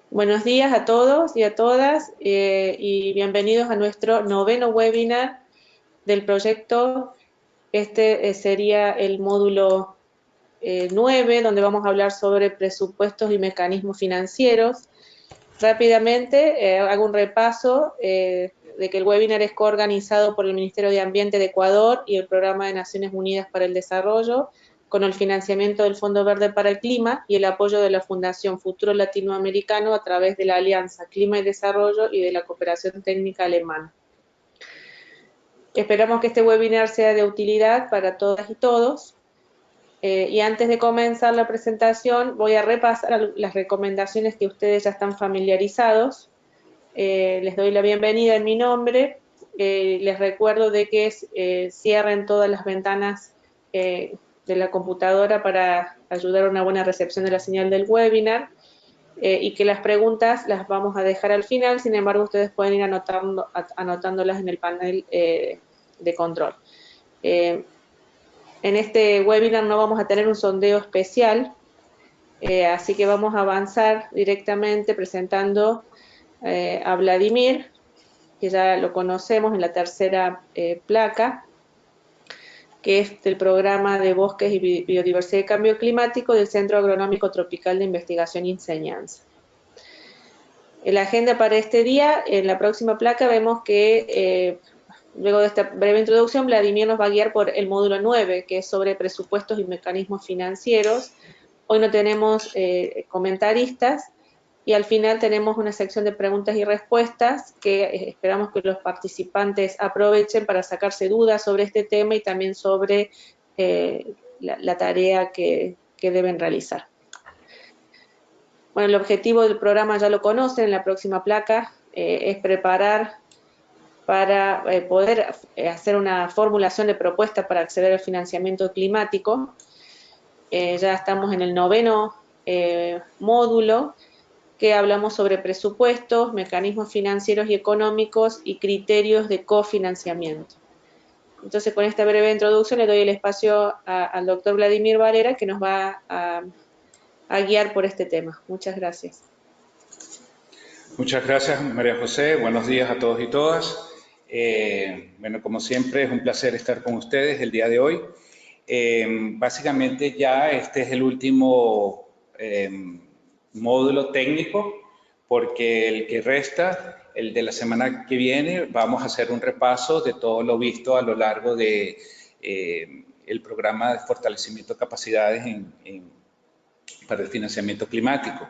Buenos días a todos y a todas y bienvenidos a nuestro noveno webinar del proyecto. Este sería el módulo 9, donde vamos a hablar sobre presupuestos y mecanismos financieros. Rápidamente hago un repaso de que el webinar es coorganizado por el Ministerio de Ambiente de Ecuador y el Programa de Naciones Unidas para el Desarrollo, con el financiamiento del Fondo Verde para el Clima y el apoyo de la Fundación Futuro Latinoamericano a través de la Alianza Clima y Desarrollo y de la Cooperación Técnica Alemana. Esperamos que este webinar sea de utilidad para todas y todos. Y antes de comenzar la presentación, voy a repasar las recomendaciones que ustedes ya están familiarizados. Les doy la bienvenida en mi nombre. Les recuerdo de que cierren todas las ventanas de la computadora para ayudar a una buena recepción de la señal del webinar y que las preguntas las vamos a dejar al final. Sin embargo, ustedes pueden ir anotándolas en el panel de control. En este webinar no vamos a tener un sondeo especial, así que vamos a avanzar directamente presentando a Vladimir, que ya lo conocemos en la tercera placa, que es del Programa de Bosques y Biodiversidad y Cambio Climático del Centro Agronómico Tropical de Investigación y Enseñanza. En la agenda para este día, en la próxima placa, vemos que luego de esta breve introducción, Vladimir nos va a guiar por el módulo 9, que es sobre presupuestos y mecanismos financieros. Hoy no tenemos comentaristas, y al final tenemos una sección de preguntas y respuestas que esperamos que los participantes aprovechen para sacarse dudas sobre este tema y también sobre la tarea que deben realizar. Bueno, el objetivo del programa ya lo conocen, en la próxima placa es preparar para poder hacer una formulación de propuesta para acceder al financiamiento climático. Ya estamos en el noveno módulo, que hablamos sobre presupuestos, mecanismos financieros y económicos y criterios de cofinanciamiento. Entonces, con esta breve introducción le doy el espacio al doctor Vladimir Varela, que nos va a guiar por este tema. Muchas gracias. Muchas gracias, María José. Buenos días a todos y todas. Bueno, como siempre, es un placer estar con ustedes el día de hoy. Básicamente ya este es el último módulo técnico, porque el que resta, el de la semana que viene, vamos a hacer un repaso de todo lo visto a lo largo de el programa de fortalecimiento de capacidades para el financiamiento climático.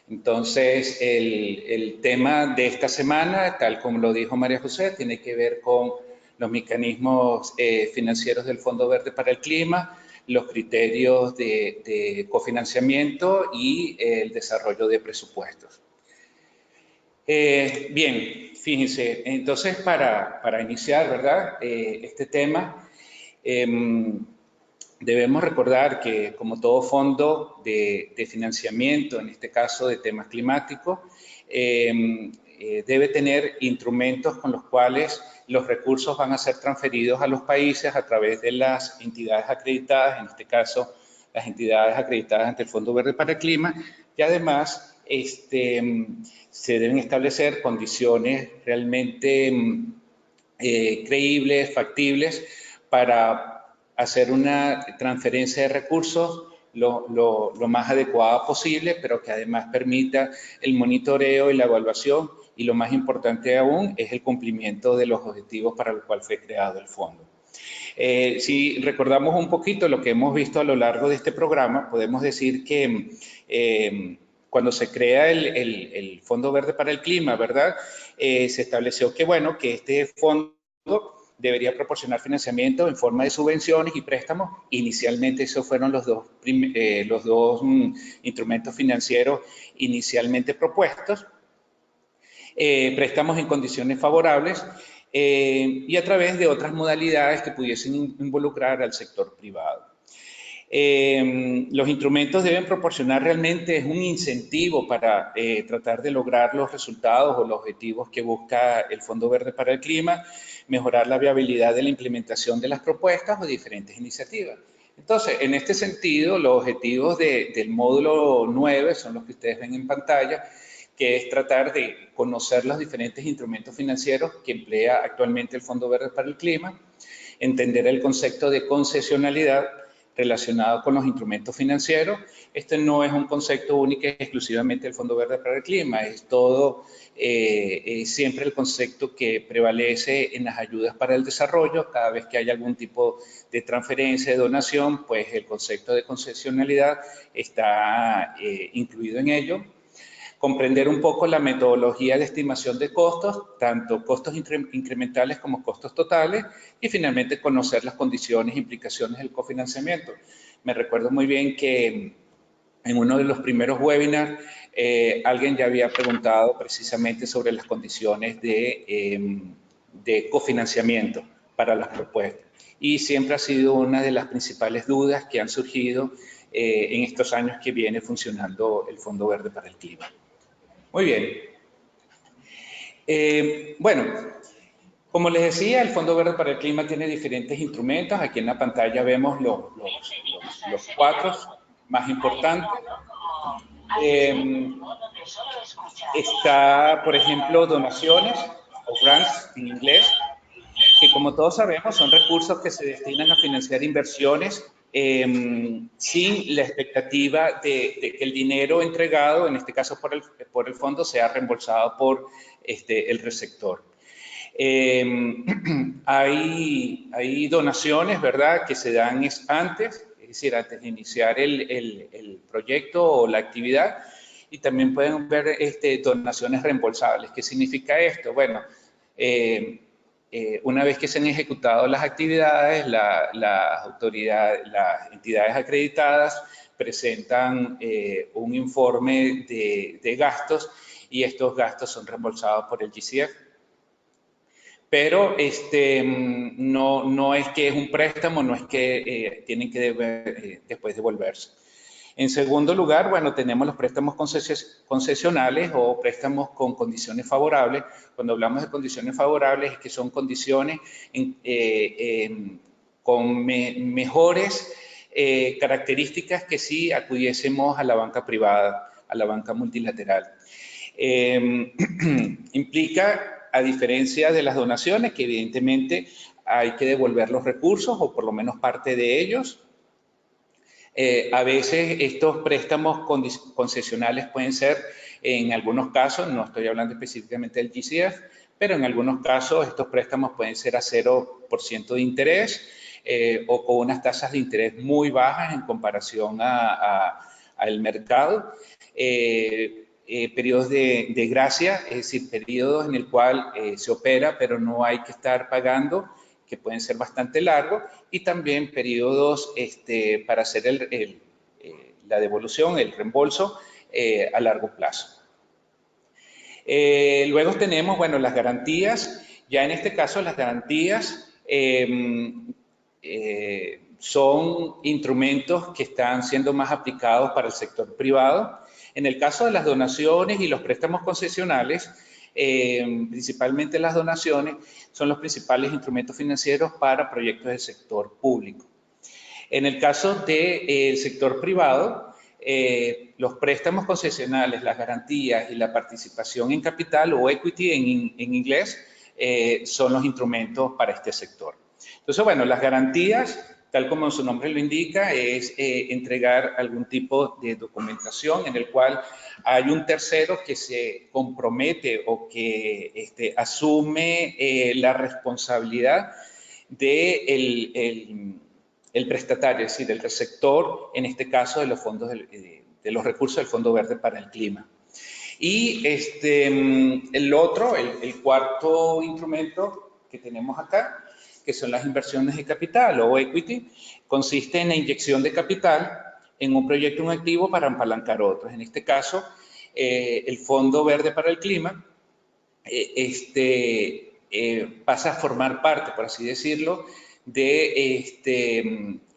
Entonces, el tema de esta semana, tal como lo dijo María José, tiene que ver con los mecanismos financieros del Fondo Verde para el Clima, los criterios de cofinanciamiento y el desarrollo de presupuestos. Bien, fíjense, entonces para iniciar, ¿verdad? Este tema, debemos recordar que, como todo fondo de financiamiento, en este caso de temas climáticos, debe tener instrumentos con los cuales los recursos van a ser transferidos a los países a través de las entidades acreditadas, en este caso las entidades acreditadas ante el Fondo Verde para el Clima, y además se deben establecer condiciones realmente creíbles, factibles, para hacer una transferencia de recursos lo más adecuada posible, pero que además permita el monitoreo y la evaluación, y lo más importante aún es el cumplimiento de los objetivos para los cuales fue creado el fondo. Si recordamos un poquito lo que hemos visto a lo largo de este programa, podemos decir que cuando se crea el Fondo Verde para el Clima, ¿verdad? Se estableció que, bueno, que este fondo debería proporcionar financiamiento en forma de subvenciones y préstamos. Inicialmente esos fueron los dos instrumentos financieros inicialmente propuestos. Préstamos en condiciones favorables y a través de otras modalidades que pudiesen involucrar al sector privado. Los instrumentos deben proporcionar realmente un incentivo para tratar de lograr los resultados o los objetivos que busca el Fondo Verde para el Clima, mejorar la viabilidad de la implementación de las propuestas o diferentes iniciativas. Entonces, en este sentido, los objetivos del módulo 9 son los que ustedes ven en pantalla, que es tratar de conocer los diferentes instrumentos financieros que emplea actualmente el Fondo Verde para el Clima, entender el concepto de concesionalidad relacionado con los instrumentos financieros. Este no es un concepto único y exclusivamente del Fondo Verde para el Clima, es todo, siempre el concepto que prevalece en las ayudas para el desarrollo. Cada vez que hay algún tipo de transferencia, de donación, pues el concepto de concesionalidad está incluido en ello. Comprender un poco la metodología de estimación de costos, tanto costos incrementales como costos totales, y finalmente conocer las condiciones e implicaciones del cofinanciamiento. Me recuerdo muy bien que en uno de los primeros webinars alguien ya había preguntado precisamente sobre las condiciones de cofinanciamiento para las propuestas. Y siempre ha sido una de las principales dudas que han surgido en estos años que viene funcionando el Fondo Verde para el Clima. Muy bien. Bueno, como les decía, el Fondo Verde para el Clima tiene diferentes instrumentos. Aquí en la pantalla vemos los 4 más importantes. Está, por ejemplo, donaciones o grants en inglés, que como todos sabemos son recursos que se destinan a financiar inversiones sin la expectativa de que el dinero entregado, en este caso por el fondo, sea reembolsado por el receptor. Hay donaciones, ¿verdad?, que se dan antes, es decir, antes de iniciar el proyecto o la actividad, y también pueden ver donaciones reembolsables. ¿Qué significa esto? Bueno, una vez que se han ejecutado las actividades, las autoridades, las entidades acreditadas presentan un informe de gastos, y estos gastos son reembolsados por el GCF. Pero no es que es un préstamo, no es que tienen que después devolverse. En segundo lugar, bueno, tenemos los préstamos concesionales o préstamos con condiciones favorables. Cuando hablamos de condiciones favorables, es que son condiciones con mejores características que si acudiésemos a la banca privada, a la banca multilateral. Implica, a diferencia de las donaciones, que evidentemente hay que devolver los recursos o por lo menos parte de ellos. A veces estos préstamos concesionales pueden ser, en algunos casos, no estoy hablando específicamente del GCF, pero en algunos casos estos préstamos pueden ser a 0% de interés o con unas tasas de interés muy bajas en comparación al mercado. Periodos de gracia, es decir, periodos en el cual se opera, pero no hay que estar pagando, que pueden ser bastante largos, y también periodos para hacer la devolución, el reembolso a largo plazo. Luego tenemos, bueno, las garantías. Ya en este caso las garantías son instrumentos que están siendo más aplicados para el sector privado. En el caso de las donaciones y los préstamos concesionales, principalmente las donaciones, son los principales instrumentos financieros para proyectos del sector público. En el caso del sector privado, los préstamos concesionales, las garantías y la participación en capital o equity en inglés son los instrumentos para este sector. Entonces, bueno, las garantías, tal como su nombre lo indica, es entregar algún tipo de documentación en el cual hay un tercero que se compromete o que asume la responsabilidad de el prestatario, es decir, el receptor, en este caso de los fondos de los recursos del Fondo Verde para el Clima. Y el cuarto instrumento que tenemos acá, que son las inversiones de capital o equity, consiste en la inyección de capital en un proyecto, un activo, para apalancar otros. En este caso, el Fondo Verde para el Clima pasa a formar parte, por así decirlo, de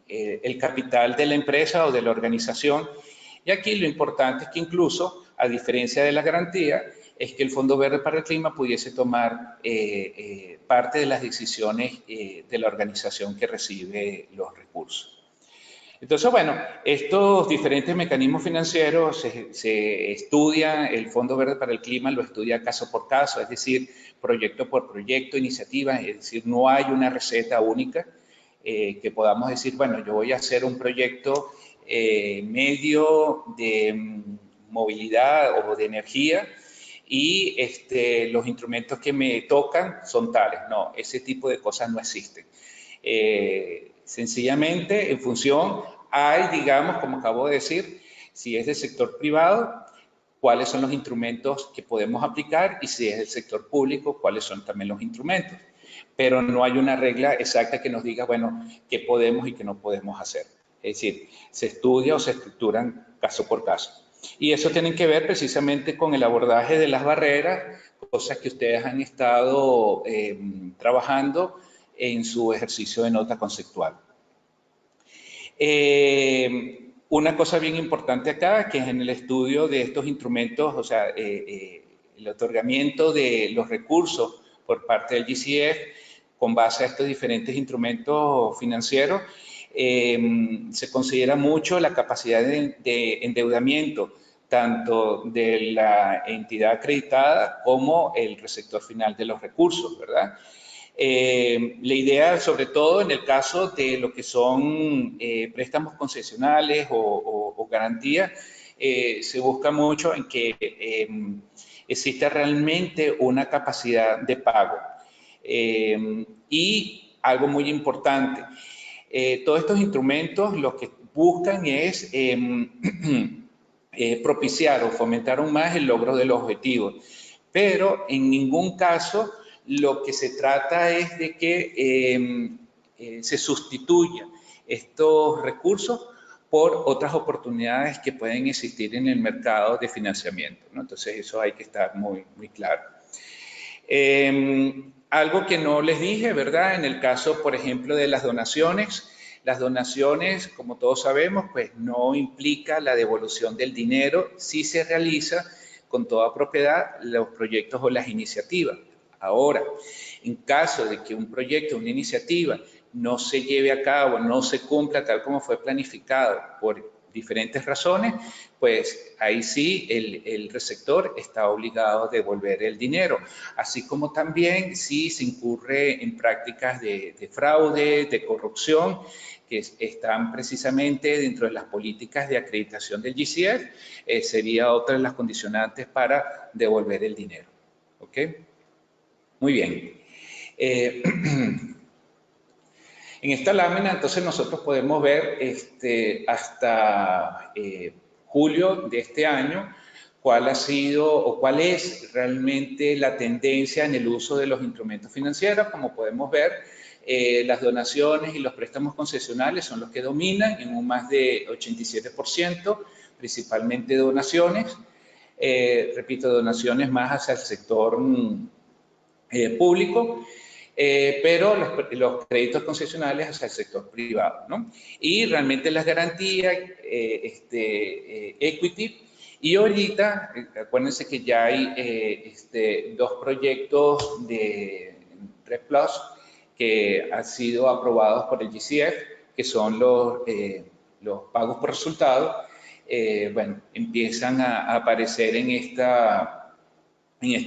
el capital de la empresa o de la organización. Y aquí lo importante es que incluso, a diferencia de la garantía, es que el Fondo Verde para el Clima pudiese tomar parte de las decisiones de la organización que recibe los recursos. Entonces, bueno, estos diferentes mecanismos financieros se estudia, el Fondo Verde para el Clima lo estudia caso por caso, es decir, proyecto por proyecto, iniciativa, es decir, no hay una receta única que podamos decir, bueno, yo voy a hacer un proyecto medio de movilidad o de energía y los instrumentos que me tocan son tales. No, ese tipo de cosas no existen. Sencillamente, en función, hay, digamos, como acabo de decir, si es del sector privado, cuáles son los instrumentos que podemos aplicar y si es del sector público, cuáles son también los instrumentos. Pero no hay una regla exacta que nos diga, bueno, qué podemos y qué no podemos hacer. Es decir, se estudia o se estructuran caso por caso. Y eso tiene que ver precisamente con el abordaje de las barreras, cosas que ustedes han estado trabajando en su ejercicio de nota conceptual. Una cosa bien importante acá, que es en el estudio de estos instrumentos, o sea, el otorgamiento de los recursos por parte del GCF con base a estos diferentes instrumentos financieros, se considera mucho la capacidad de endeudamiento tanto de la entidad acreditada como el receptor final de los recursos, ¿verdad? La idea, sobre todo en el caso de lo que son préstamos concesionales o garantías, se busca mucho en que exista realmente una capacidad de pago. Y algo muy importante, todos estos instrumentos lo que buscan es propiciar o fomentar aún más el logro de los objetivos, pero en ningún caso lo que se trata es de que se sustituyan estos recursos por otras oportunidades que pueden existir en el mercado de financiamiento, ¿no? Entonces eso hay que estar muy, muy claro. Algo que no les dije, ¿verdad? En el caso, por ejemplo, de las donaciones, como todos sabemos, pues no implica la devolución del dinero si se realiza con toda propiedad los proyectos o las iniciativas. Ahora, en caso de que un proyecto o una iniciativa no se lleve a cabo, no se cumpla tal como fue planificado por diferentes razones, pues ahí sí el receptor está obligado a devolver el dinero, así como también si se incurre en prácticas de fraude, de corrupción, que están precisamente dentro de las políticas de acreditación del GCF, sería otra de las condicionantes para devolver el dinero. ¿Ok? Muy bien. En esta lámina, entonces, nosotros podemos ver hasta julio de este año cuál ha sido o cuál es realmente la tendencia en el uso de los instrumentos financieros. Como podemos ver, las donaciones y los préstamos concesionales son los que dominan en un más de 87%, principalmente donaciones. Repito, donaciones más hacia el sector público. Pero los créditos concesionales hacia el sector privado, ¿no? Y realmente las garantías, equity, y ahorita, acuérdense que ya hay dos proyectos de Red Plus que han sido aprobados por el GCF, que son los pagos por resultado, bueno, empiezan a aparecer en esta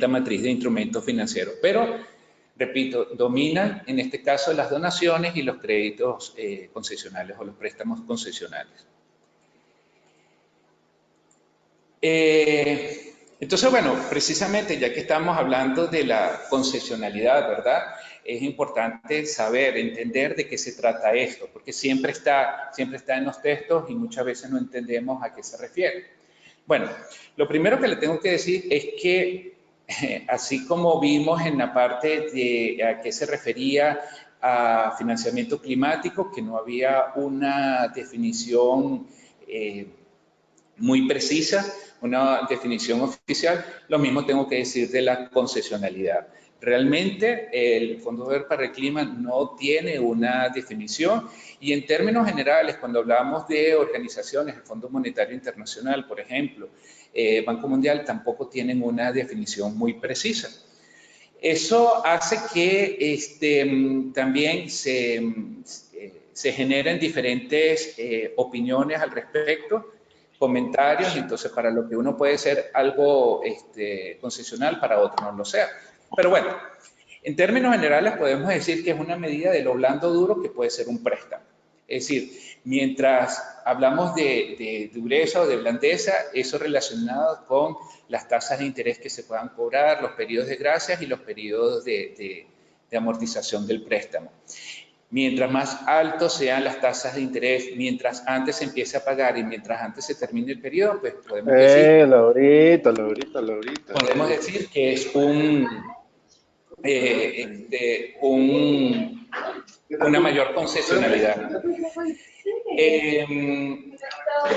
matriz de instrumentos financieros, pero repito, dominan en este caso las donaciones y los créditos concesionales o los préstamos concesionales. Entonces, bueno, precisamente ya que estamos hablando de la concesionalidad, ¿verdad? Es importante saber, entender de qué se trata esto, porque siempre está en los textos y muchas veces no entendemos a qué se refiere. Bueno, lo primero que le tengo que decir es que así como vimos en la parte de a qué se refería a financiamiento climático, que no había una definición muy precisa, una definición oficial, lo mismo tengo que decir de la concesionalidad. Realmente el Fondo Verde para el Clima no tiene una definición y en términos generales, cuando hablamos de organizaciones, el Fondo Monetario Internacional, por ejemplo, Banco Mundial, tampoco tienen una definición muy precisa. Eso hace que también se generan diferentes opiniones al respecto, comentarios, entonces para lo que uno puede ser algo concesional, para otro no lo sea. Pero bueno, en términos generales podemos decir que es una medida de lo blando duro que puede ser un préstamo. Es decir, mientras hablamos de dureza o de blandeza, eso relacionado con las tasas de interés que se puedan cobrar, los periodos de gracias y los periodos de amortización del préstamo. Mientras más altos sean las tasas de interés, mientras antes se empiece a pagar y mientras antes se termine el periodo, pues podemos decir, podemos decir que es una mayor concesionalidad.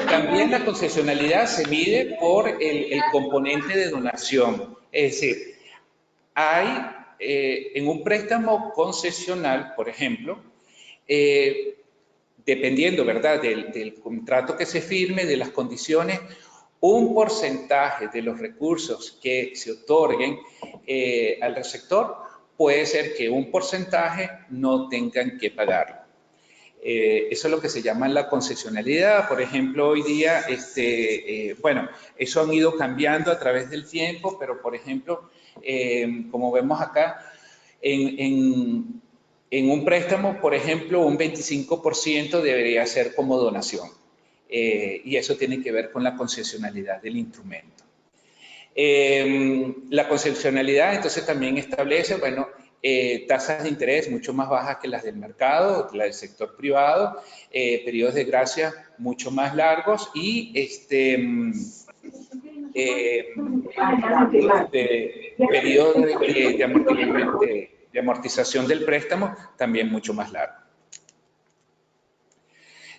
También la concesionalidad se mide por el componente de donación. Es decir, hay en un préstamo concesional, por ejemplo, dependiendo, ¿verdad?, del contrato que se firme, de las condiciones, un porcentaje de los recursos que se otorguen al receptor puede ser que un porcentaje no tengan que pagarlo. Eso es lo que se llama la concesionalidad. Por ejemplo, hoy día, bueno, eso han ido cambiando a través del tiempo, pero por ejemplo, como vemos acá, en un préstamo, por ejemplo, un 25% debería ser como donación. Y eso tiene que ver con la concesionalidad del instrumento. La concesionalidad entonces también establece, bueno, tasas de interés mucho más bajas que las del mercado, la del sector privado, periodos de gracia mucho más largos y periodos de amortización del préstamo también mucho más largos.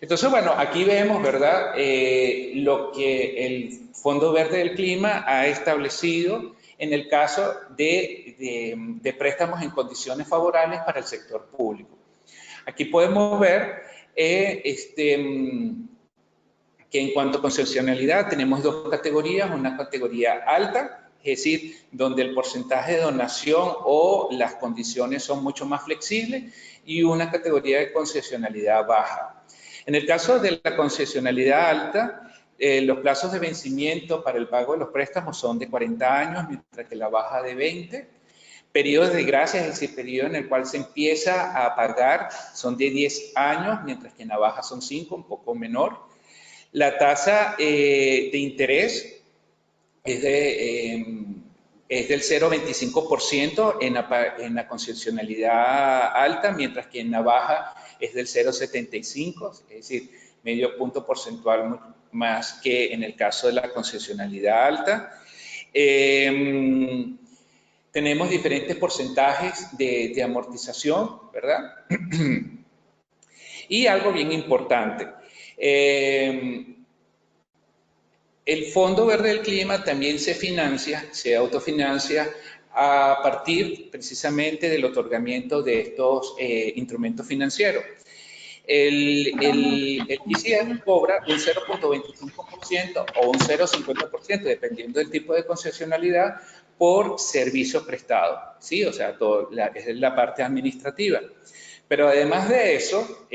Entonces, bueno, aquí vemos, ¿verdad?, lo que el Fondo Verde del Clima ha establecido en el caso de préstamos en condiciones favorables para el sector público. Aquí podemos ver que en cuanto a concesionalidad tenemos dos categorías, una categoría alta, es decir, donde el porcentaje de donación o las condiciones son mucho más flexibles, y una categoría de concesionalidad baja. En el caso de la concesionalidad alta, los plazos de vencimiento para el pago de los préstamos son de 40 años, mientras que la baja de 20. Periodos de gracia, es decir, periodo en el cual se empieza a pagar, son de 10 años, mientras que en la baja son 5, un poco menor. La tasa de interés es del 0,25% en la concesionalidad alta, mientras que en la baja es del 0,75%, es decir, medio punto porcentual más que en el caso de la concesionalidad alta. Tenemos diferentes porcentajes de amortización, ¿verdad? Y algo bien importante, el Fondo Verde del Clima también se financia, se autofinancia a partir precisamente del otorgamiento de estos instrumentos financieros. El ICF cobra un 0,25% o un 0,50%, dependiendo del tipo de concesionalidad, por servicio prestado, ¿sí? O sea, es la parte administrativa. Pero además de eso,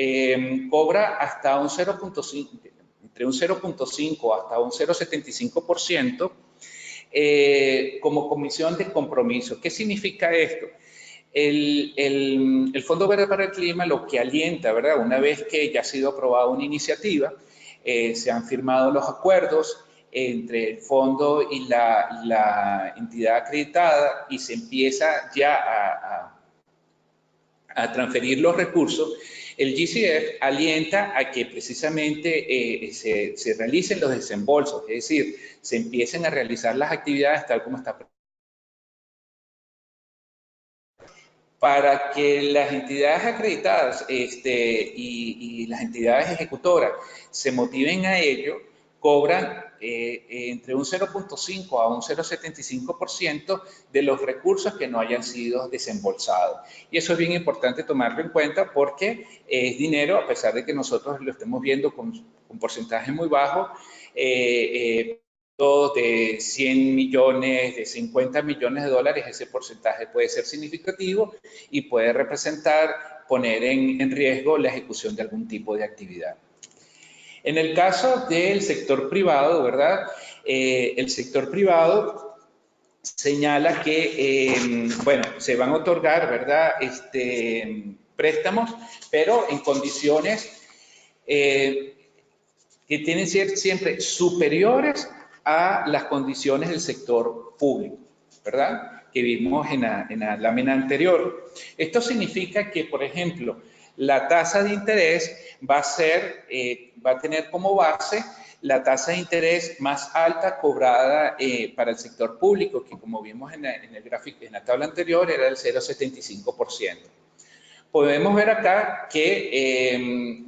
cobra hasta un 0,5%, entre un 0,5 hasta un 0,75% como comisión de compromiso. ¿Qué significa esto? El Fondo Verde para el Clima lo que alienta, ¿verdad? Una vez que ya ha sido aprobada una iniciativa, se han firmado los acuerdos entre el fondo y la entidad acreditada y se empieza ya a transferir los recursos, el GCF alienta a que precisamente se realicen los desembolsos, es decir, se empiecen a realizar las actividades tal como está para que las entidades acreditadas y las entidades ejecutoras se motiven a ello, cobran entre un 0,5 a un 0,75% de los recursos que no hayan sido desembolsados. Y eso es bien importante tomarlo en cuenta porque es dinero, a pesar de que nosotros lo estemos viendo con un porcentaje muy bajo, de 100 millones, de 50 millones de dólares, ese porcentaje puede ser significativo y puede representar poner en riesgo la ejecución de algún tipo de actividad. En el caso del sector privado, ¿verdad? El sector privado señala que, bueno, se van a otorgar, ¿verdad? Préstamos, pero en condiciones que tienen que ser siempre superiores a las condiciones del sector público, ¿verdad? Que vimos en la lámina anterior. Esto significa que, por ejemplo, la tasa de interés va a tener como base la tasa de interés más alta cobrada para el sector público, que como vimos en el gráfico, en la tabla anterior, era el 0,75%. Podemos ver acá que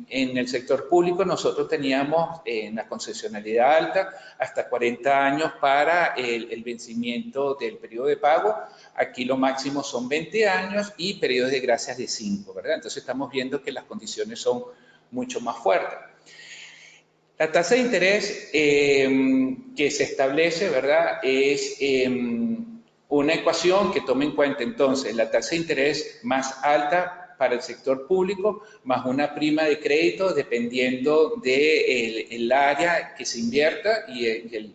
en el sector público nosotros teníamos en la concesionalidad alta hasta 40 años para el vencimiento del periodo de pago. Aquí lo máximo son 20 años y periodos de gracias de 5, ¿verdad? Entonces estamos viendo que las condiciones son mucho más fuertes. La tasa de interés que se establece, ¿verdad? Es una ecuación que toma en cuenta entonces la tasa de interés más alta para el sector público, más una prima de crédito dependiendo del área que se invierta y el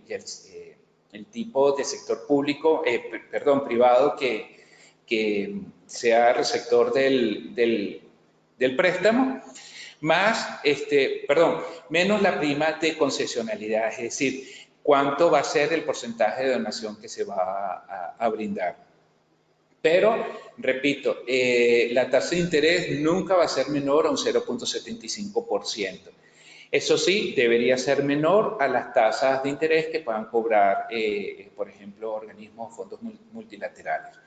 tipo de sector público, privado que sea receptor del préstamo, más, menos la prima de concesionalidad, es decir, cuánto va a ser el porcentaje de donación que se va a brindar. Pero, repito, la tasa de interés nunca va a ser menor a un 0,75%. Eso sí, debería ser menor a las tasas de interés que puedan cobrar, por ejemplo, organismos o fondos multilaterales.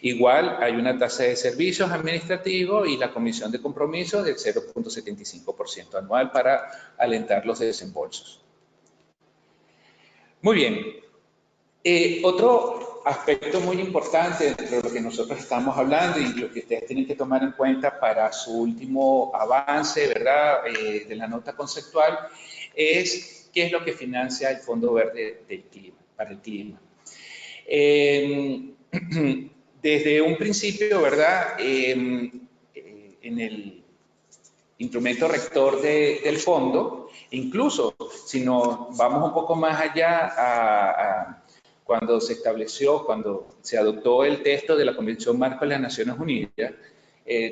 Igual hay una tasa de servicios administrativos y la comisión de compromiso del 0,75% anual para alentar los desembolsos. Muy bien. Otro aspecto muy importante dentro de lo que nosotros estamos hablando y lo que ustedes tienen que tomar en cuenta para su último avance, ¿verdad?, de la nota conceptual, es qué es lo que financia el Fondo Verde para el Clima. Desde un principio, ¿verdad?, en el instrumento rector del fondo, incluso si nos vamos un poco más allá cuando se adoptó el texto de la Convención Marco de las Naciones Unidas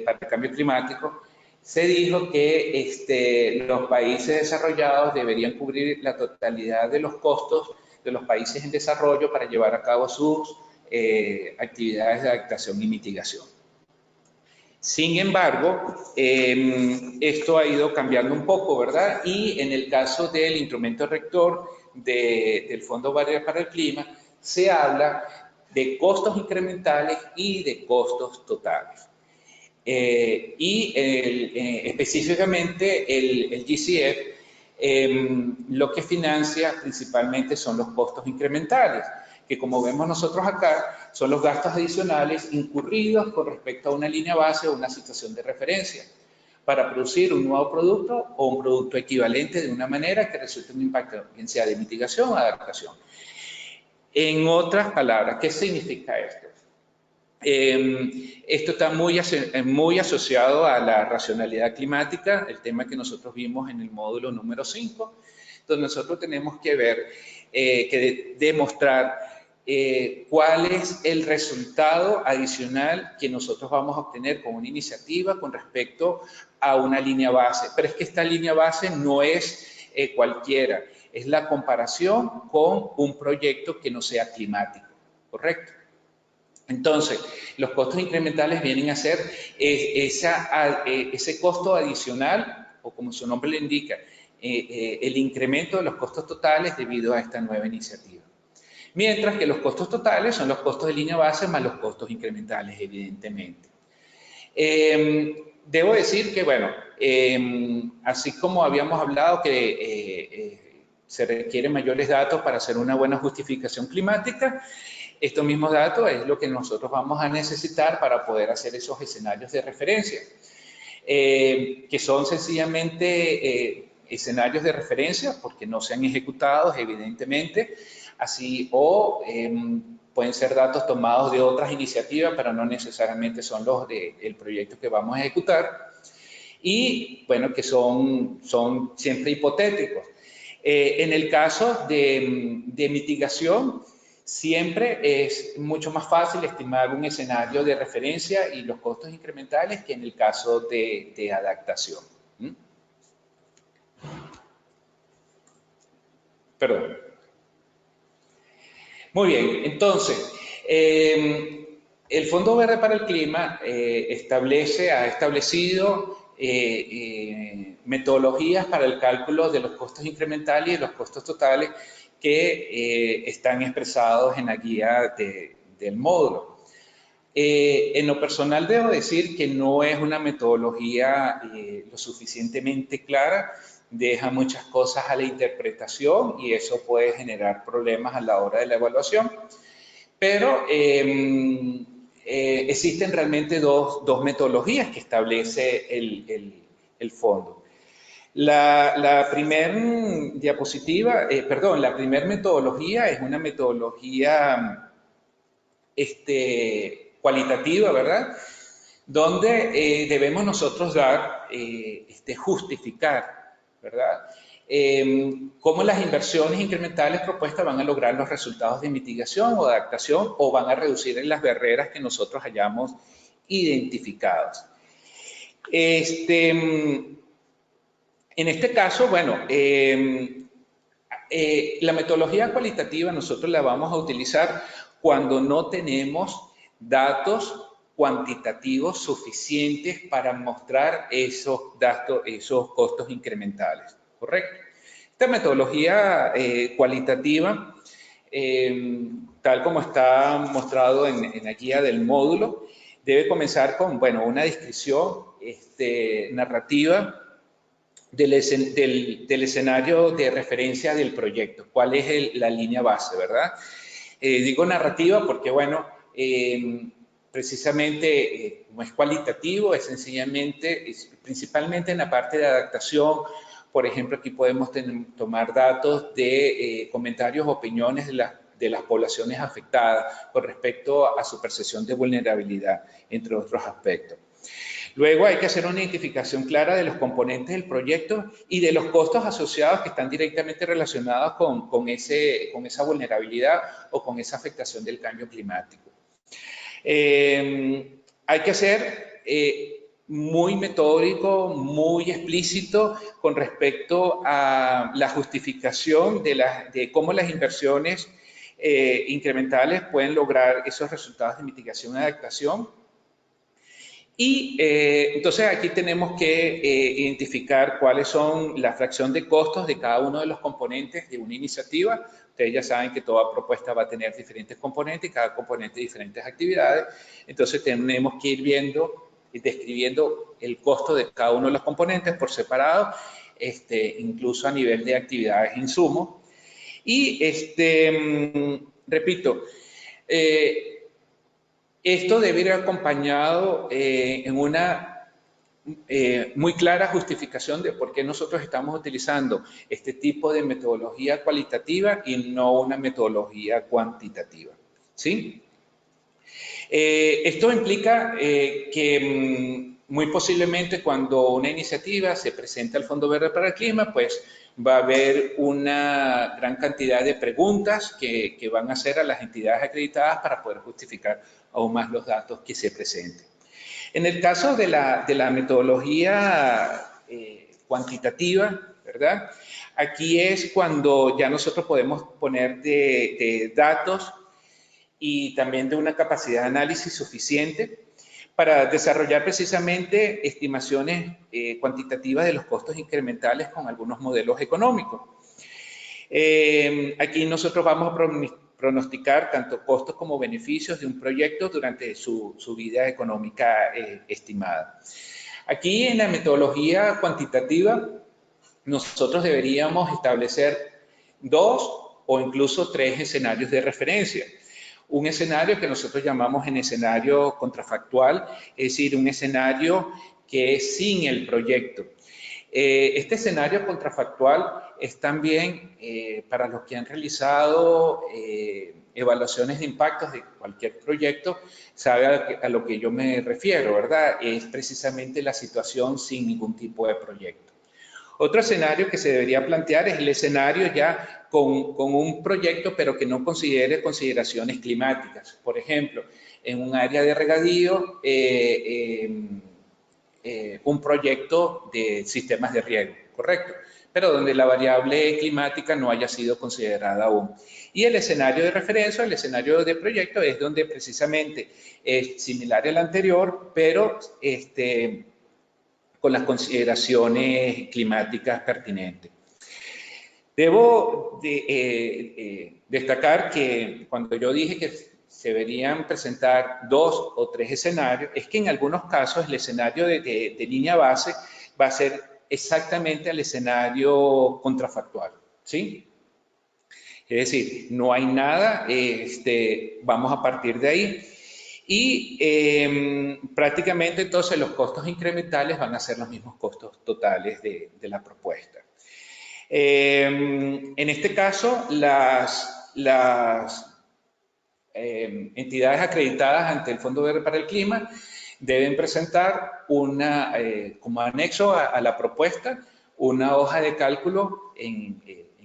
para el Cambio Climático, se dijo que los países desarrollados deberían cubrir la totalidad de los costos de los países en desarrollo para llevar a cabo sus actividades de adaptación y mitigación. Sin embargo, esto ha ido cambiando un poco, ¿verdad? Y en el caso del instrumento rector del Fondo Verde para el Clima, se habla de costos incrementales y de costos totales. Específicamente el GCF lo que financia principalmente son los costos incrementales, que como vemos nosotros acá, son los gastos adicionales incurridos con respecto a una línea base o una situación de referencia para producir un nuevo producto o un producto equivalente de una manera que resulte un impacto, bien sea de mitigación o adaptación. En otras palabras, ¿qué significa esto? Esto está muy asociado a la racionalidad climática, el tema que nosotros vimos en el módulo número 5, donde nosotros tenemos que ver, demostrar cuál es el resultado adicional que nosotros vamos a obtener con una iniciativa con respecto a una línea base. Pero es que esta línea base no es cualquiera, es la comparación con un proyecto que no sea climático, ¿correcto? Entonces, los costos incrementales vienen a ser ese costo adicional, o como su nombre le indica, el incremento de los costos totales debido a esta nueva iniciativa. Mientras que los costos totales son los costos de línea base más los costos incrementales, evidentemente. Debo decir que, bueno, así como habíamos hablado que se requieren mayores datos para hacer una buena justificación climática, estos mismos datos es lo que nosotros vamos a necesitar para poder hacer esos escenarios de referencia, que son sencillamente escenarios de referencia porque no se han ejecutado, evidentemente, así o pueden ser datos tomados de otras iniciativas, pero no necesariamente son los del proyecto que vamos a ejecutar. Y bueno, que son siempre hipotéticos. En el caso de mitigación, siempre es mucho más fácil estimar un escenario de referencia y los costos incrementales que en el caso de adaptación. Perdón. Muy bien, entonces, el Fondo Verde para el Clima ha establecido metodologías para el cálculo de los costos incrementales y de los costos totales que están expresados en la guía del módulo. En lo personal debo decir que no es una metodología lo suficientemente clara, deja muchas cosas a la interpretación y eso puede generar problemas a la hora de la evaluación, pero existen realmente dos metodologías que establece el fondo. La primera diapositiva, la primera metodología es una metodología cualitativa, ¿verdad? Donde debemos nosotros justificar, ¿verdad? Cómo las inversiones incrementales propuestas van a lograr los resultados de mitigación o de adaptación o van a reducir las barreras que nosotros hayamos identificados. En este caso, bueno, la metodología cualitativa nosotros la vamos a utilizar cuando no tenemos datos cuantitativos suficientes para mostrar esos datos, esos costos incrementales, ¿correcto? Esta metodología cualitativa, tal como está mostrado en la guía del módulo, debe comenzar con, bueno, una descripción narrativa del escenario de referencia del proyecto. ¿Cuál es la línea base, verdad? Digo narrativa porque, bueno, precisamente no es cualitativo, es sencillamente, principalmente en la parte de adaptación. Por ejemplo, aquí podemos tomar datos de comentarios, opiniones de las poblaciones afectadas con respecto a su percepción de vulnerabilidad, entre otros aspectos. Luego hay que hacer una identificación clara de los componentes del proyecto y de los costos asociados que están directamente relacionados con esa vulnerabilidad o con esa afectación del cambio climático. Hay que ser muy metódico, muy explícito con respecto a la justificación de cómo las inversiones incrementales pueden lograr esos resultados de mitigación y adaptación. Y entonces aquí tenemos que identificar cuáles son la fracción de costos de cada uno de los componentes de una iniciativa. Ustedes ya saben que toda propuesta va a tener diferentes componentes y cada componente diferentes actividades. Entonces tenemos que ir viendo y describiendo el costo de cada uno de los componentes por separado, incluso a nivel de actividades e insumos. Y repito, esto debe ir acompañado en una muy clara justificación de por qué nosotros estamos utilizando este tipo de metodología cualitativa y no una metodología cuantitativa, ¿sí? Esto implica que muy posiblemente cuando una iniciativa se presenta al Fondo Verde para el Clima, pues va a haber una gran cantidad de preguntas que van a hacer a las entidades acreditadas para poder justificar aún más los datos que se presenten. En el caso de la metodología cuantitativa, ¿verdad? Aquí es cuando ya nosotros podemos poner de datos y también de una capacidad de análisis suficiente para desarrollar precisamente estimaciones cuantitativas de los costos incrementales con algunos modelos económicos. Aquí nosotros vamos a pronosticar tanto costos como beneficios de un proyecto durante su vida económica estimada. Aquí en la metodología cuantitativa nosotros deberíamos establecer 2 o incluso 3 escenarios de referencia. Un escenario que nosotros llamamos en escenario contrafactual, es decir, un escenario que es sin el proyecto. Este escenario contrafactual es también para los que han realizado evaluaciones de impactos de cualquier proyecto, sabe a lo que yo me refiero, ¿verdad? Es precisamente la situación sin ningún tipo de proyecto. Otro escenario que se debería plantear es el escenario ya con un proyecto, pero que no considere consideraciones climáticas. Por ejemplo, en un área de regadío, un proyecto de sistemas de riego, ¿correcto? Pero donde la variable climática no haya sido considerada aún. Y el escenario de referencia, el escenario de proyecto, es donde precisamente es similar al anterior, pero con las consideraciones climáticas pertinentes. Debo destacar que cuando yo dije que se deberían presentar 2 o 3 escenarios, es que en algunos casos el escenario de línea base va a ser exactamente el escenario contrafactual, ¿sí? Es decir, no hay nada, vamos a partir de ahí. Y prácticamente entonces los costos incrementales van a ser los mismos costos totales de la propuesta. En este caso, las entidades acreditadas ante el Fondo Verde para el Clima deben presentar como anexo a la propuesta una hoja de cálculo en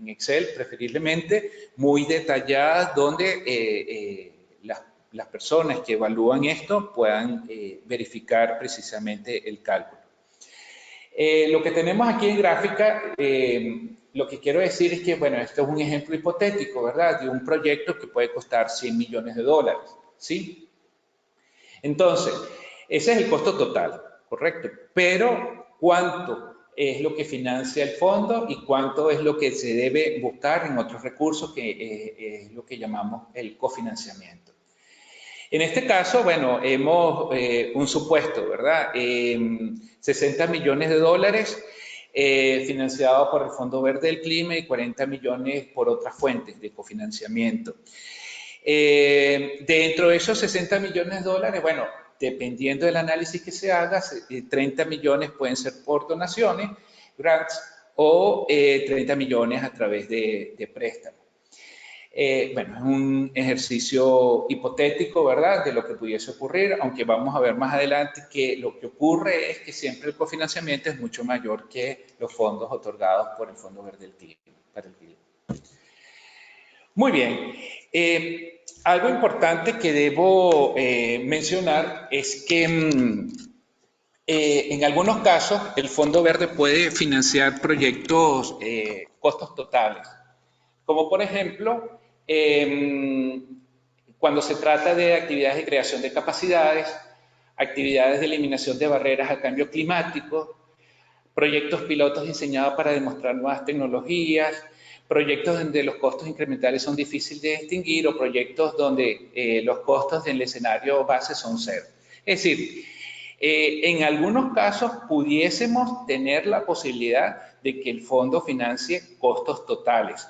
Excel, preferiblemente, muy detallada, donde las personas que evalúan esto puedan verificar precisamente el cálculo. Lo que tenemos aquí en gráfica, lo que quiero decir es que, bueno, esto es un ejemplo hipotético, ¿verdad? De un proyecto que puede costar 100 millones de dólares, ¿sí? Entonces, ese es el costo total, ¿correcto? Pero, ¿cuánto es lo que financia el fondo y cuánto es lo que se debe buscar en otros recursos, que es lo que llamamos el cofinanciamiento? En este caso, bueno, hemos un supuesto, ¿verdad? 60 millones de dólares financiado por el Fondo Verde del Clima y 40 millones por otras fuentes de cofinanciamiento. Dentro de esos 60 millones de dólares, bueno, dependiendo del análisis que se haga, 30 millones pueden ser por donaciones, grants, o 30 millones a través de préstamos. Bueno, es un ejercicio hipotético, ¿verdad?, de lo que pudiese ocurrir, aunque vamos a ver más adelante que lo que ocurre es que siempre el cofinanciamiento es mucho mayor que los fondos otorgados por el Fondo Verde del Clima, para el clima. Muy bien. Algo importante que debo mencionar es que en algunos casos el Fondo Verde puede financiar proyectos costos totales, como por ejemplo cuando se trata de actividades de creación de capacidades, actividades de eliminación de barreras al cambio climático, proyectos pilotos diseñados para demostrar nuevas tecnologías, proyectos donde los costos incrementales son difíciles de distinguir o proyectos donde los costos del escenario base son cero. Es decir, en algunos casos pudiésemos tener la posibilidad de que el fondo financie costos totales,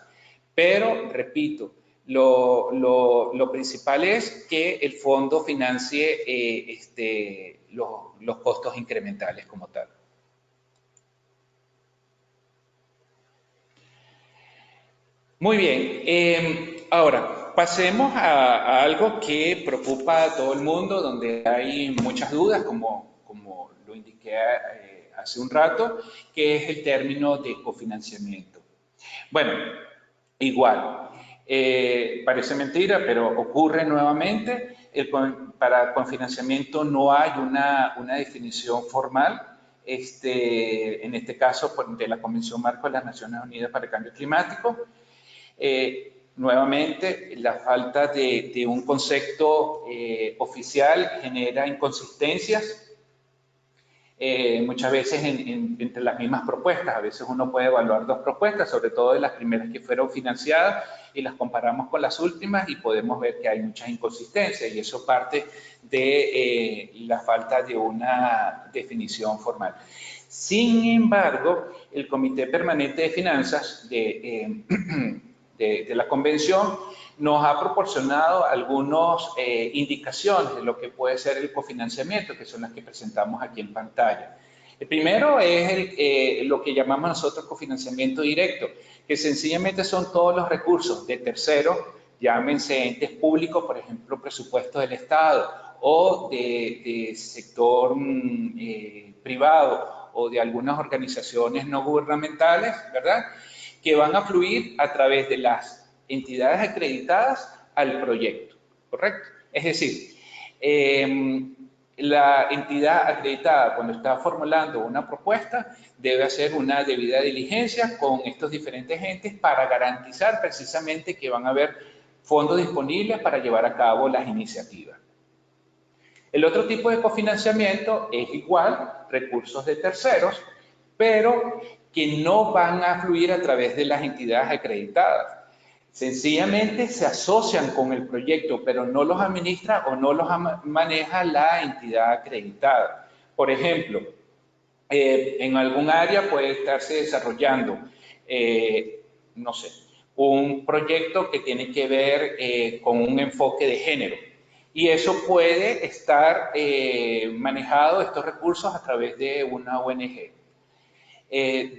pero repito, lo principal es que el fondo financie los costos incrementales como tal. Muy bien, ahora pasemos a algo que preocupa a todo el mundo, donde hay muchas dudas, como lo indiqué hace un rato, que es el término de cofinanciamiento. Bueno, igual, parece mentira, pero ocurre nuevamente. Para cofinanciamiento no hay una definición formal. En este caso, de la Convención Marco de las Naciones Unidas para el Cambio Climático. Nuevamente, la falta de un concepto oficial genera inconsistencias, muchas veces entre las mismas propuestas. A veces uno puede evaluar dos propuestas, sobre todo de las primeras que fueron financiadas, y las comparamos con las últimas y podemos ver que hay muchas inconsistencias, y eso parte de la falta de una definición formal. Sin embargo, el Comité Permanente de Finanzas de la Convención nos ha proporcionado algunas indicaciones de lo que puede ser el cofinanciamiento, que son las que presentamos aquí en pantalla. El primero es lo que llamamos nosotros cofinanciamiento directo, que sencillamente son todos los recursos de terceros, llámense entes públicos, por ejemplo, presupuesto del Estado, o de sector privado, o de algunas organizaciones no gubernamentales, ¿verdad?, que van a fluir a través de las entidades acreditadas al proyecto, ¿correcto? Es decir, la entidad acreditada, cuando está formulando una propuesta, debe hacer una debida diligencia con estos diferentes entes para garantizar precisamente que van a haber fondos disponibles para llevar a cabo las iniciativas. El otro tipo de cofinanciamiento es igual, recursos de terceros, pero que no van a fluir a través de las entidades acreditadas. Sencillamente se asocian con el proyecto, pero no los administra o no los maneja la entidad acreditada. Por ejemplo, en algún área puede estarse desarrollando, no sé, un proyecto que tiene que ver con un enfoque de género. Y eso puede estar manejado, estos recursos, a través de una ONG.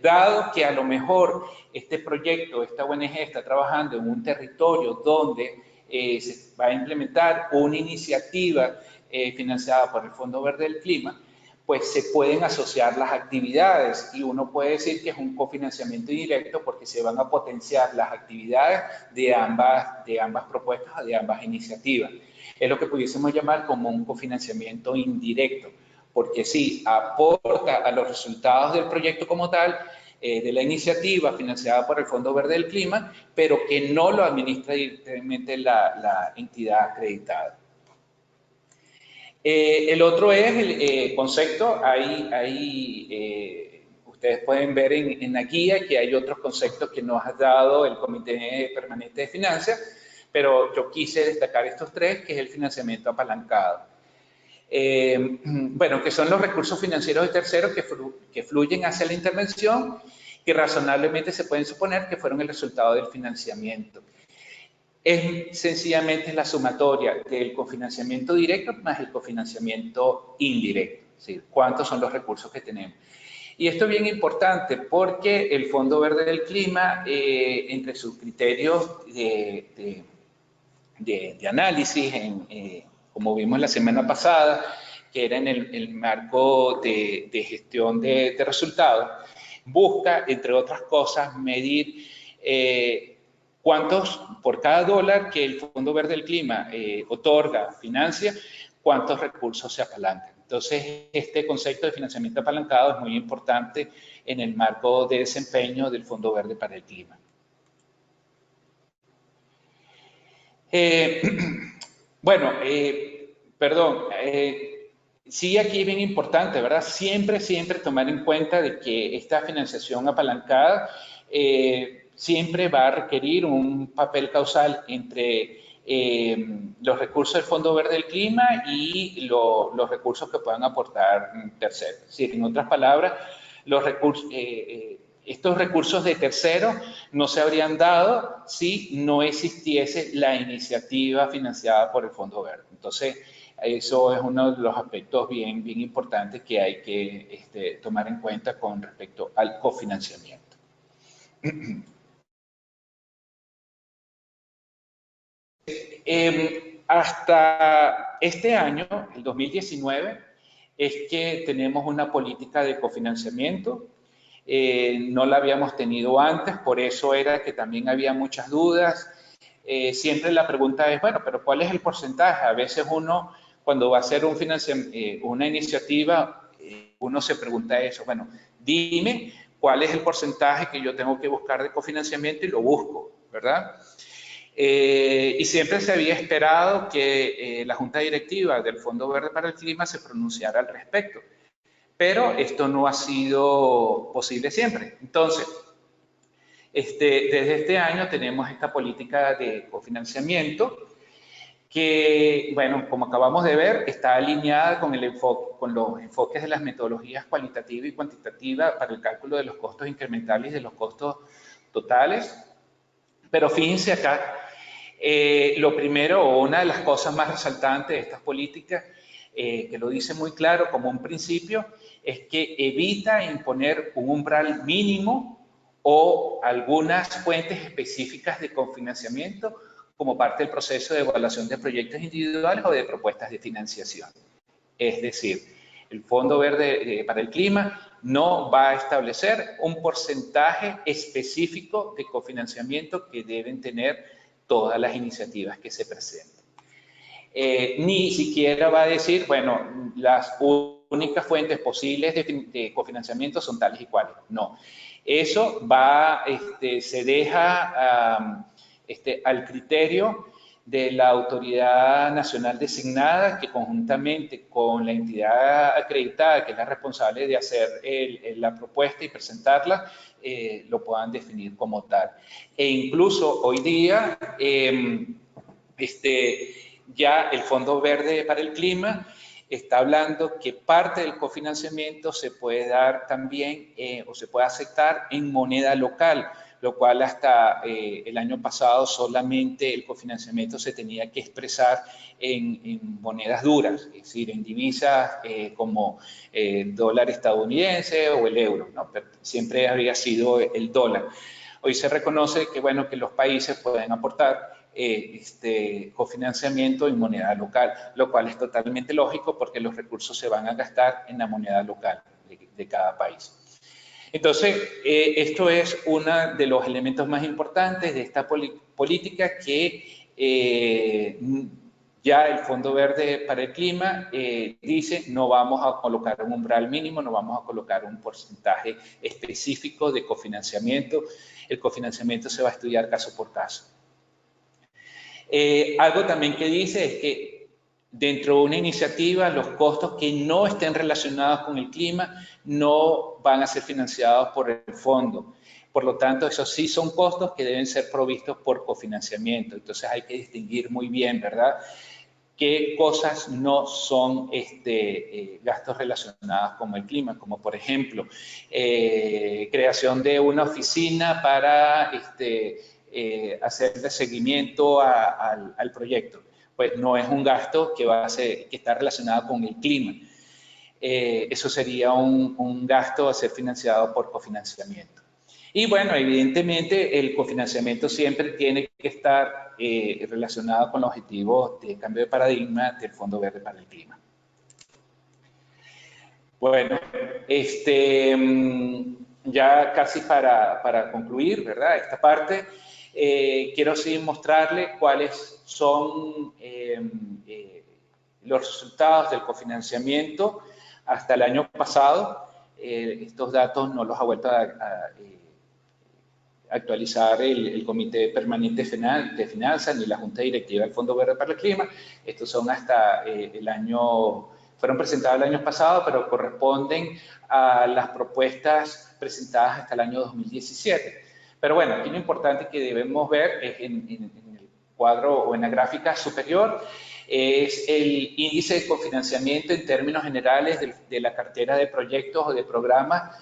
Dado que a lo mejor este proyecto, esta ONG está trabajando en un territorio donde se va a implementar una iniciativa financiada por el Fondo Verde del Clima, pues se pueden asociar las actividades y uno puede decir que es un cofinanciamiento indirecto porque se van a potenciar las actividades de ambas propuestas o de ambas iniciativas. Es lo que pudiésemos llamar como un cofinanciamiento indirecto, porque sí aporta a los resultados del proyecto como tal, de la iniciativa financiada por el Fondo Verde del Clima, pero que no lo administra directamente la entidad acreditada. El otro es el concepto, ustedes pueden ver en la guía que hay otros conceptos que nos ha dado el Comité Permanente de Finanzas, pero yo quise destacar estos tres, que es el financiamiento apalancado. Bueno, que son los recursos financieros de terceros que fluyen hacia la intervención, que razonablemente se pueden suponer que fueron el resultado del financiamiento. Es sencillamente la sumatoria del cofinanciamiento directo más el cofinanciamiento indirecto, es decir, cuántos son los recursos que tenemos. Y esto es bien importante porque el Fondo Verde del Clima, entre sus criterios de análisis, como vimos la semana pasada, que era en el marco de gestión de resultados, busca, entre otras cosas, medir cuántos, por cada dólar que el Fondo Verde del Clima otorga, financia, cuántos recursos se apalancan. Entonces, este concepto de financiamiento apalancado es muy importante en el marco de desempeño del Fondo Verde para el Clima. Bueno, perdón, sí, aquí es bien importante, ¿verdad? Siempre tomar en cuenta de que esta financiación apalancada siempre va a requerir un papel causal entre los recursos del Fondo Verde del Clima y los recursos que puedan aportar terceros. Es decir, en otras palabras, los recursos, estos recursos de terceros no se habrían dado si no existiese la iniciativa financiada por el Fondo Verde. Entonces, eso es uno de los aspectos bien importantes que hay que tomar en cuenta con respecto al cofinanciamiento. Hasta este año, el 2019, es que tenemos una política de cofinanciamiento. No la habíamos tenido antes, por eso era que también había muchas dudas. Siempre la pregunta es, bueno, pero ¿cuál es el porcentaje? A veces uno, cuando va a hacer una iniciativa, uno se pregunta eso, bueno, dime cuál es el porcentaje que yo tengo que buscar de cofinanciamiento y lo busco, ¿verdad? Y siempre se había esperado que la Junta Directiva del Fondo Verde para el Clima se pronunciara al respecto, pero esto no ha sido posible siempre. Entonces, desde este año tenemos esta política de cofinanciamiento que, bueno, como acabamos de ver, está alineada con los enfoques de las metodologías cualitativa y cuantitativa para el cálculo de los costos incrementales y de los costos totales. Pero fíjense acá, lo primero, o una de las cosas más resaltantes de estas políticas, que lo dice muy claro como un principio, es que evita imponer un umbral mínimo o algunas fuentes específicas de cofinanciamiento como parte del proceso de evaluación de proyectos individuales o de propuestas de financiación. Es decir, el Fondo Verde para el Clima no va a establecer un porcentaje específico de cofinanciamiento que deben tener todas las iniciativas que se presenten. Ni siquiera va a decir, bueno, las únicas fuentes posibles de cofinanciamiento son tales y cuales. No. Eso va, se deja al criterio de la autoridad nacional designada que conjuntamente con la entidad acreditada, que es la responsable de hacer la propuesta y presentarla, lo puedan definir como tal. E incluso hoy día, ya el Fondo Verde para el Clima está hablando que parte del cofinanciamiento se puede dar también o se puede aceptar en moneda local, lo cual hasta el año pasado solamente el cofinanciamiento se tenía que expresar en monedas duras, es decir, en divisas como dólar estadounidense o el euro, ¿no? Pero siempre había sido el dólar. Hoy se reconoce que, bueno, que los países pueden aportar cofinanciamiento en moneda local, lo cual es totalmente lógico porque los recursos se van a gastar en la moneda local de cada país. Entonces, esto es uno de los elementos más importantes de esta política que ya el Fondo Verde para el Clima dice no vamos a colocar un umbral mínimo, no vamos a colocar un porcentaje específico de cofinanciamiento. El cofinanciamiento se va a estudiar caso por caso. Algo también que dice es que dentro de una iniciativa los costos que no estén relacionados con el clima no van a ser financiados por el fondo. Por lo tanto, esos sí son costos que deben ser provistos por cofinanciamiento. Entonces hay que distinguir muy bien, ¿verdad?, qué cosas no son gastos relacionados con el clima, como por ejemplo, creación de una oficina para hacer de seguimiento al proyecto. Pues no es un gasto que está relacionado con el clima. Eso sería un gasto a ser financiado por cofinanciamiento. Y bueno, evidentemente el cofinanciamiento siempre tiene que estar relacionado con los objetivos de cambio de paradigma del Fondo Verde para el Clima. Bueno, ya casi para concluir, ¿verdad?, esta parte, quiero sí mostrarle cuáles son los resultados del cofinanciamiento hasta el año pasado. Estos datos no los ha vuelto a actualizar el Comité Permanente de Finanzas ni la Junta Directiva del Fondo Verde para el Clima. Estos son hasta fueron presentados el año pasado, pero corresponden a las propuestas presentadas hasta el año 2017. Pero bueno, aquí lo importante que debemos ver es en el cuadro o en la gráfica superior, es el índice de cofinanciamiento en términos generales de la cartera de proyectos o de programas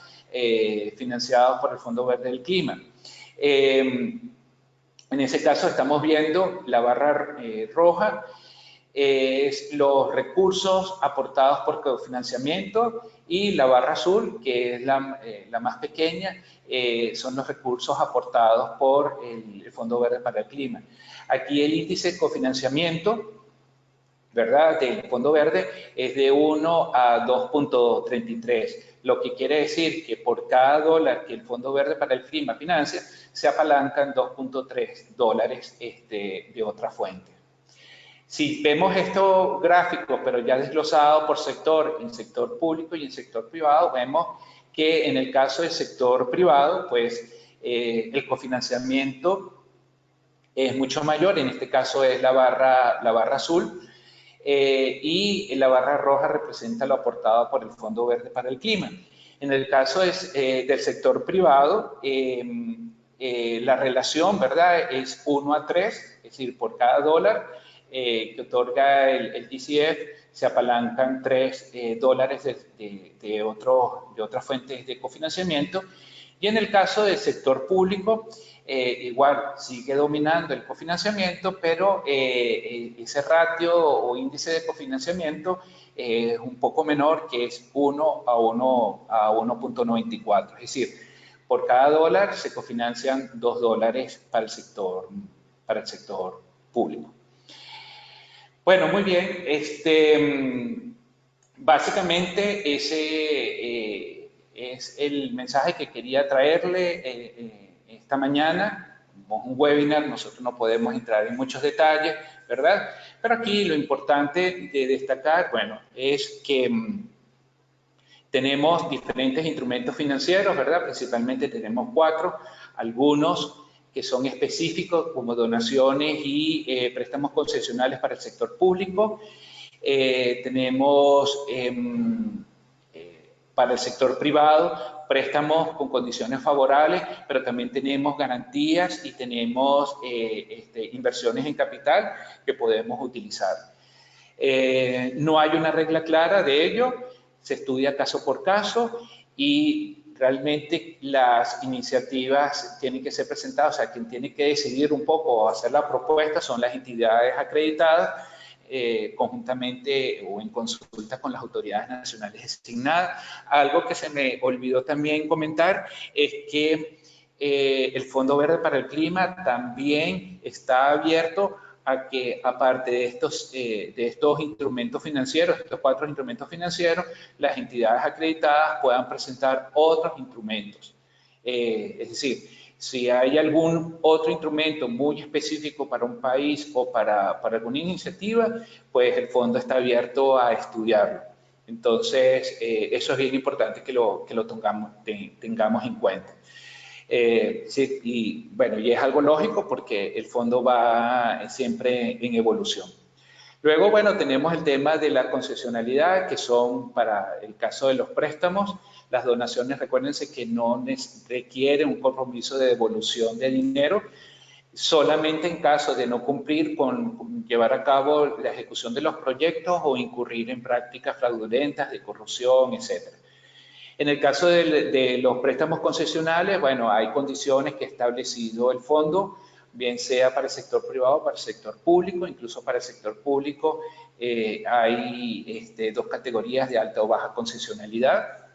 financiados por el Fondo Verde del Clima. En ese caso estamos viendo la barra roja, es los recursos aportados por cofinanciamiento, y la barra azul, que es la más pequeña, son los recursos aportados por el Fondo Verde para el Clima. Aquí el índice de cofinanciamiento, ¿verdad?, del Fondo Verde es de 1 a 2.33, lo que quiere decir que por cada dólar que el Fondo Verde para el Clima financia, se apalancan 2.3 dólares de otra fuente. Si vemos estos gráficos, pero ya desglosados por sector, en sector público y en sector privado, vemos que en el caso del sector privado, pues el cofinanciamiento es mucho mayor. En este caso es la barra azul, y la barra roja representa lo aportado por el Fondo Verde para el Clima. En el caso del sector privado, la relación, ¿verdad?, es 1 a 3, es decir, por cada dólar que otorga el DCF, se apalancan 3 dólares de otras fuentes de cofinanciamiento. Y en el caso del sector público, igual sigue dominando el cofinanciamiento, pero ese ratio o índice de cofinanciamiento es un poco menor, que es 1 a 1.94. Es decir, por cada dólar se cofinancian $2 para el sector público. Bueno, muy bien. Básicamente ese es el mensaje que quería traerle esta mañana. Un webinar, nosotros no podemos entrar en muchos detalles, ¿verdad? Pero aquí lo importante de destacar, bueno, es que tenemos diferentes instrumentos financieros, ¿verdad? Principalmente tenemos 4, algunos que son específicos como donaciones y préstamos concesionales para el sector público. Tenemos para el sector privado préstamos con condiciones favorables, pero también tenemos garantías y tenemos inversiones en capital que podemos utilizar. No hay una regla clara de ello, se estudia caso por caso y realmente las iniciativas tienen que ser presentadas, o sea, quien tiene que decidir un poco o hacer la propuesta son las entidades acreditadas, conjuntamente o en consulta con las autoridades nacionales designadas. Algo que se me olvidó también comentar es que el Fondo Verde para el Clima también está abierto a que, aparte de estos instrumentos financieros, estos 4 instrumentos financieros, las entidades acreditadas puedan presentar otros instrumentos. Es decir, si hay algún otro instrumento muy específico para un país o para alguna iniciativa, pues el fondo está abierto a estudiarlo. Entonces, eso es bien importante que lo tengamos en cuenta. Sí, y bueno, y es algo lógico porque el fondo va siempre en evolución. Luego, bueno, tenemos el tema de la concesionalidad, que son para el caso de los préstamos. Las donaciones, recuérdense que no requieren un compromiso de devolución de dinero, solamente en caso de no cumplir con llevar a cabo la ejecución de los proyectos o incurrir en prácticas fraudulentas de corrupción, etcétera. En el caso de los préstamos concesionales, bueno, hay condiciones que ha establecido el fondo, bien sea para el sector privado o para el sector público. Incluso para el sector público hay 2 categorías de alta o baja concesionalidad.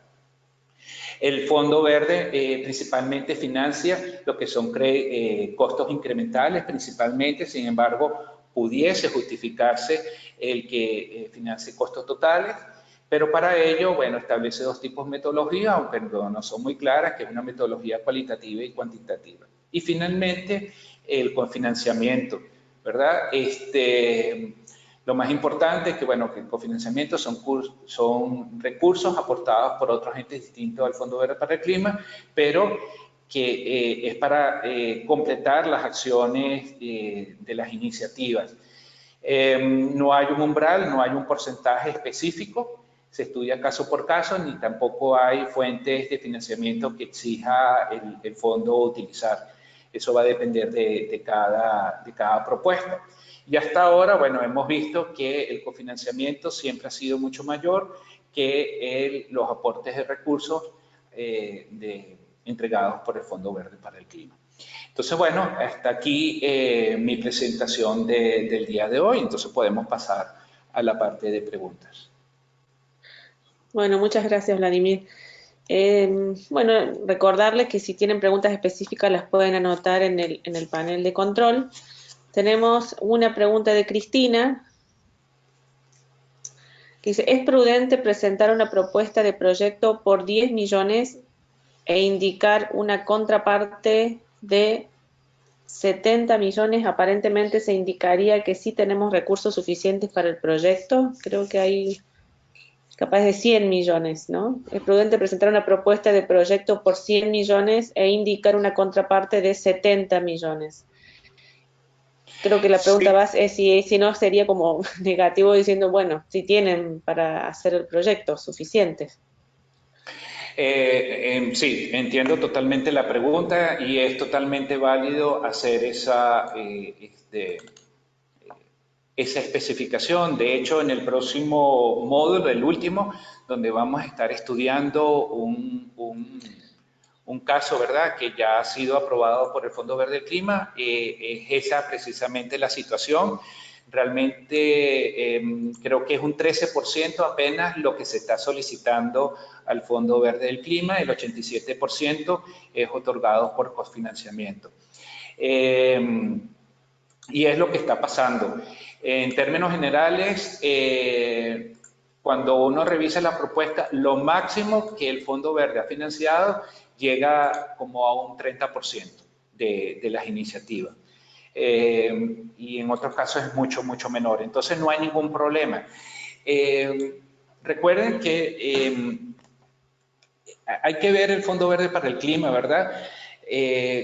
El Fondo Verde principalmente financia lo que son costos incrementales principalmente, sin embargo, pudiese justificarse el que financie costos totales. Pero para ello, bueno, establece 2 tipos de metodología, aunque no son muy claras, que es una metodología cualitativa y cuantitativa. Y finalmente, el cofinanciamiento, ¿verdad? Lo más importante es que, bueno, que el cofinanciamiento son recursos aportados por otros entes distintos al Fondo Verde para el Clima, pero que es para completar las acciones de las iniciativas. No hay un umbral, no hay un porcentaje específico, se estudia caso por caso, ni tampoco hay fuentes de financiamiento que exija el fondo utilizar. Eso va a depender de cada propuesta. Y hasta ahora, bueno, hemos visto que el cofinanciamiento siempre ha sido mucho mayor que los aportes de recursos entregados por el Fondo Verde para el Clima. Entonces, bueno, hasta aquí mi presentación del día de hoy. Entonces podemos pasar a la parte de preguntas. Bueno, muchas gracias, Vladimir. Bueno, recordarles que si tienen preguntas específicas las pueden anotar en el panel de control. Tenemos una pregunta de Cristina, que dice, ¿es prudente presentar una propuesta de proyecto por 10 millones e indicar una contraparte de 70 millones? Aparentemente se indicaría que sí tenemos recursos suficientes para el proyecto. Creo que hay capaz de 100 millones, ¿no? Es prudente presentar una propuesta de proyecto por 100 millones e indicar una contraparte de 70 millones. Creo que la pregunta Sí. es si no sería como negativo diciendo, bueno, si tienen para hacer el proyecto suficientes. Sí, entiendo totalmente la pregunta y es totalmente válido hacer esa especificación. De hecho, en el próximo módulo, el último, donde vamos a estar estudiando un caso, ¿verdad?, que ya ha sido aprobado por el Fondo Verde del Clima. Es esa precisamente la situación. Realmente creo que es un 13% apenas lo que se está solicitando al Fondo Verde del Clima, el 87% es otorgado por cofinanciamiento. Y es lo que está pasando. En términos generales, cuando uno revisa la propuesta, lo máximo que el Fondo Verde ha financiado llega como a un 30% de las iniciativas. Y en otros casos es mucho, mucho menor. Entonces no hay ningún problema. Recuerden que hay que ver el Fondo Verde para el Clima, ¿verdad?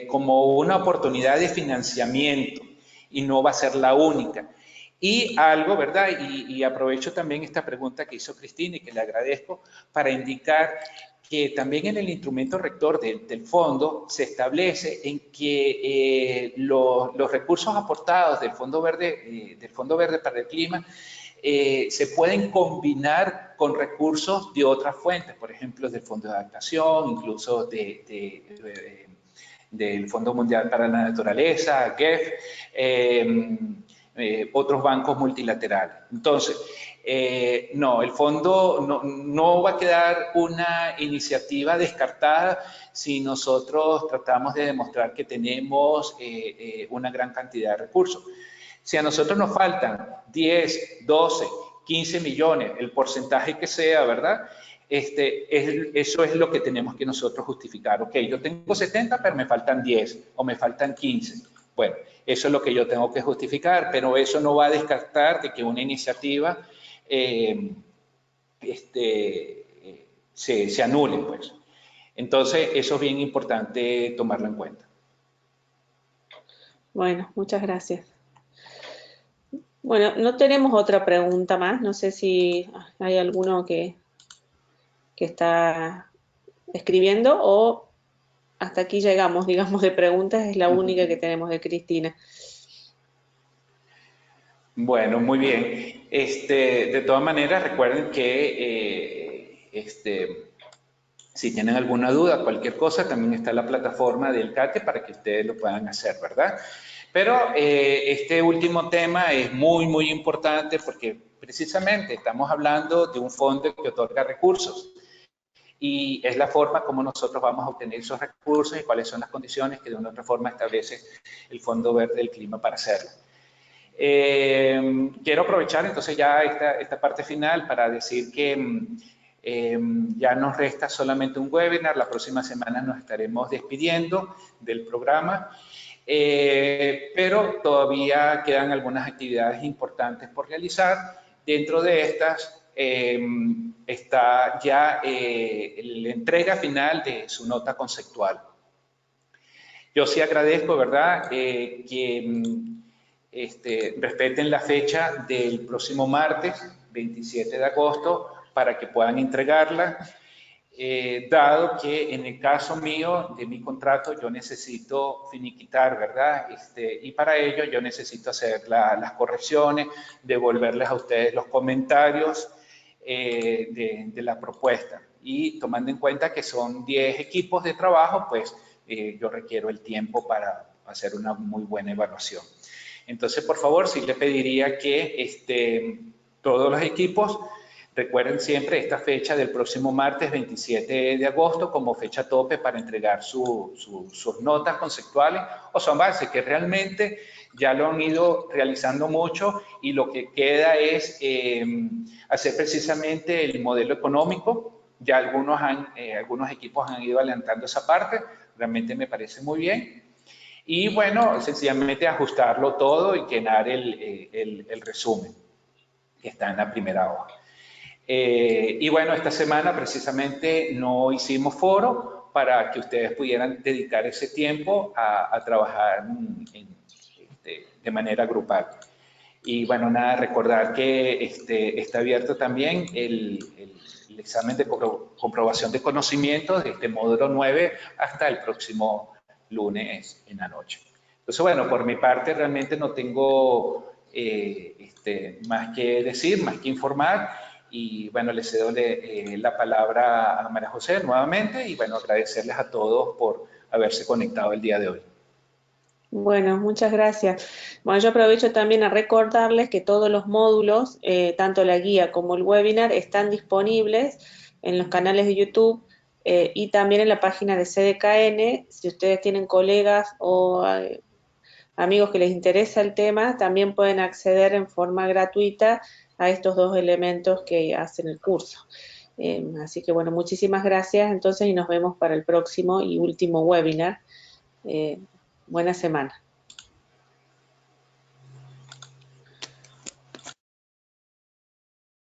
Como una oportunidad de financiamiento y no va a ser la única. Y algo, ¿verdad? Y aprovecho también esta pregunta que hizo Cristina y que le agradezco para indicar que también en el instrumento rector del fondo se establece en que los recursos aportados del Fondo Verde para el Clima se pueden combinar con recursos de otras fuentes, por ejemplo, del Fondo de Adaptación, incluso del Fondo Mundial para la Naturaleza, GEF, otros bancos multilaterales. Entonces, no, el fondo no va a quedar una iniciativa descartada si nosotros tratamos de demostrar que tenemos una gran cantidad de recursos. Si a nosotros nos faltan 10, 12, 15 millones, el porcentaje que sea, ¿verdad? Eso es lo que tenemos que nosotros justificar. Ok, yo tengo 70, pero me faltan 10 o me faltan 15. Bueno, eso es lo que yo tengo que justificar, pero eso no va a descartar de que una iniciativa se anule, pues. Entonces, eso es bien importante tomarlo en cuenta. Bueno, muchas gracias. Bueno, no tenemos otra pregunta más. No sé si hay alguno que está escribiendo o hasta aquí llegamos, digamos, de preguntas. Es la única que tenemos de Cristina. Bueno, muy bien. De todas maneras, recuerden que si tienen alguna duda, cualquier cosa, también está la plataforma del CATE para que ustedes lo puedan hacer, ¿verdad? Pero este último tema es muy, muy importante porque precisamente estamos hablando de un fondo que otorga recursos y es la forma como nosotros vamos a obtener esos recursos y cuáles son las condiciones que de una u otra forma establece el Fondo Verde del Clima para hacerlo. Quiero aprovechar entonces ya esta parte final para decir que ya nos resta solamente un webinar. La próxima semana nos estaremos despidiendo del programa, pero todavía quedan algunas actividades importantes por realizar. Dentro de estas está ya la entrega final de su nota conceptual. Yo sí agradezco, ¿verdad?, que respeten la fecha del próximo martes, 27 de agosto, para que puedan entregarla, dado que en el caso mío, de mi contrato, yo necesito finiquitar, ¿verdad? Y para ello yo necesito hacer las correcciones, devolverles a ustedes los comentarios de la propuesta. Y tomando en cuenta que son 10 equipos de trabajo, pues yo requiero el tiempo para hacer una muy buena evaluación. Entonces, por favor, sí le pediría que todos los equipos recuerden siempre esta fecha del próximo martes 27 de agosto como fecha tope para entregar sus notas conceptuales o son bases que realmente ya lo han ido realizando mucho y lo que queda es hacer precisamente el modelo económico. Ya algunos equipos han ido adelantando esa parte, realmente me parece muy bien. Y bueno, sencillamente ajustarlo todo y llenar el resumen que está en la primera hoja. Y bueno, esta semana precisamente no hicimos foro para que ustedes pudieran dedicar ese tiempo a trabajar de manera grupal. Y bueno, nada, recordar que está abierto también el examen de comprobación de conocimientos de este módulo 9 hasta el próximo lunes en la noche. Entonces, bueno, por mi parte realmente no tengo más que decir, más que informar. Y bueno, le cedo la palabra a María José nuevamente y bueno, agradecerles a todos por haberse conectado el día de hoy. Bueno, muchas gracias. Bueno, yo aprovecho también a recordarles que todos los módulos, tanto la guía como el webinar, están disponibles en los canales de YouTube y también en la página de CDKN. Si ustedes tienen colegas o amigos que les interesa el tema, también pueden acceder en forma gratuita a estos dos elementos que hacen el curso. Así que bueno, muchísimas gracias entonces y nos vemos para el próximo y último webinar. Buena semana.